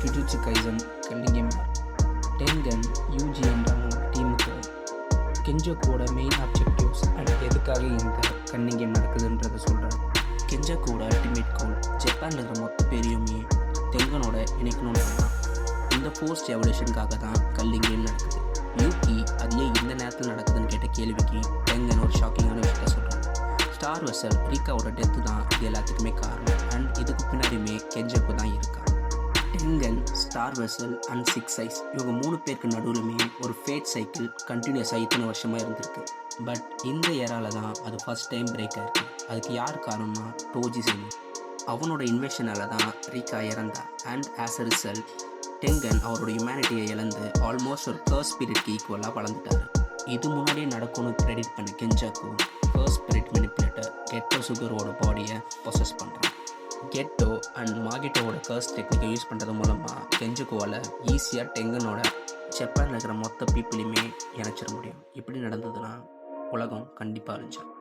Jujutsu Kaisen கல்லிங்கே map. Tengen Yuji என்ற அவங்க டீமுக்கு கெஞ்சோக்குவோட மெயின் ஆப்ஜெக்டிவ்ஸ் அண்ட் எதுக்காக இந்த கன்னிங் கேம் நடக்குதுன்றதை சொல்கிறார். கெஞ்சோக்குவோட அல்டிமேட் கோல் ஜப்பானில் இருக்கிற மொத்த பேரையுமே டெங்கனோட இணைக்கணும்னு சொன்னான். இந்த போஸ்ட் எவல்யூஷனுக்காக தான் கல்லிங் கேம் நடக்குது. யூகி அது ஏன் இந்த நேரத்தில் நடக்குதுன்னு கேட்ட கேள்விக்கு டெங்கன் ஒரு ஷாக்கிங்கான விஷயத்த சொல்கிறான். ஸ்டார் வெசல் ரீகாவோட டெத்து தான் இது எல்லாத்துக்குமே காரணம் அண்ட் இதுக்கு பின்னாடியுமே கெஞ்சோக்கு தான் இருக்கா. Tengen, star vessel and six eyes இவங்க 3 பேருக்கு நடுவிலுமே ஒரு ஃபேட் சைக்கிள் கண்டினியூஸாக இத்தனை வருஷமாக இருந்திருக்கு. பட் இந்த ஏரால தான் அது ஃபர்ஸ்ட் டைம் பிரேக் ஆயிருக்கு. அதுக்கு யார் காரணம்னா டோஜி செமி. அவனோட இன்வெஷனால தான் ரீகா இறந்தா and as a result Tengen அவரோட ஹியூமனிட்டியை இழந்து ஆல்மோஸ்ட் ஒரு கர்ஸ் ஸ்பிரிட்க்கு ஈக்குவலாக வளர்ந்துட்டாரு. இது முன்னாடியே நடக்கும்னு ப்ரெடிக்ட் பண்ண கெஞ்சாக்கு கர்ஸ் ஸ்பிரிட் மெனிப்புலேட்டர் கெட்டோ சுகரோட பாடியை பொசஸ் பண்ணுறான். கெட்டோ அண்ட் மாகெட்டோட கர்ஸ் டெக்னிக்கை யூஸ் பண்ணுறது மூலமாக கெஞ்சுக்குவால் ஈஸியாக டெங்கனோட ஜப்பானில் இருக்கிற மொத்த பீப்புளையுமே இணைச்சிட முடியும். இப்படி நடந்ததுன்னா உலகம் கண்டிப்பாக அழிஞ்சிடும்.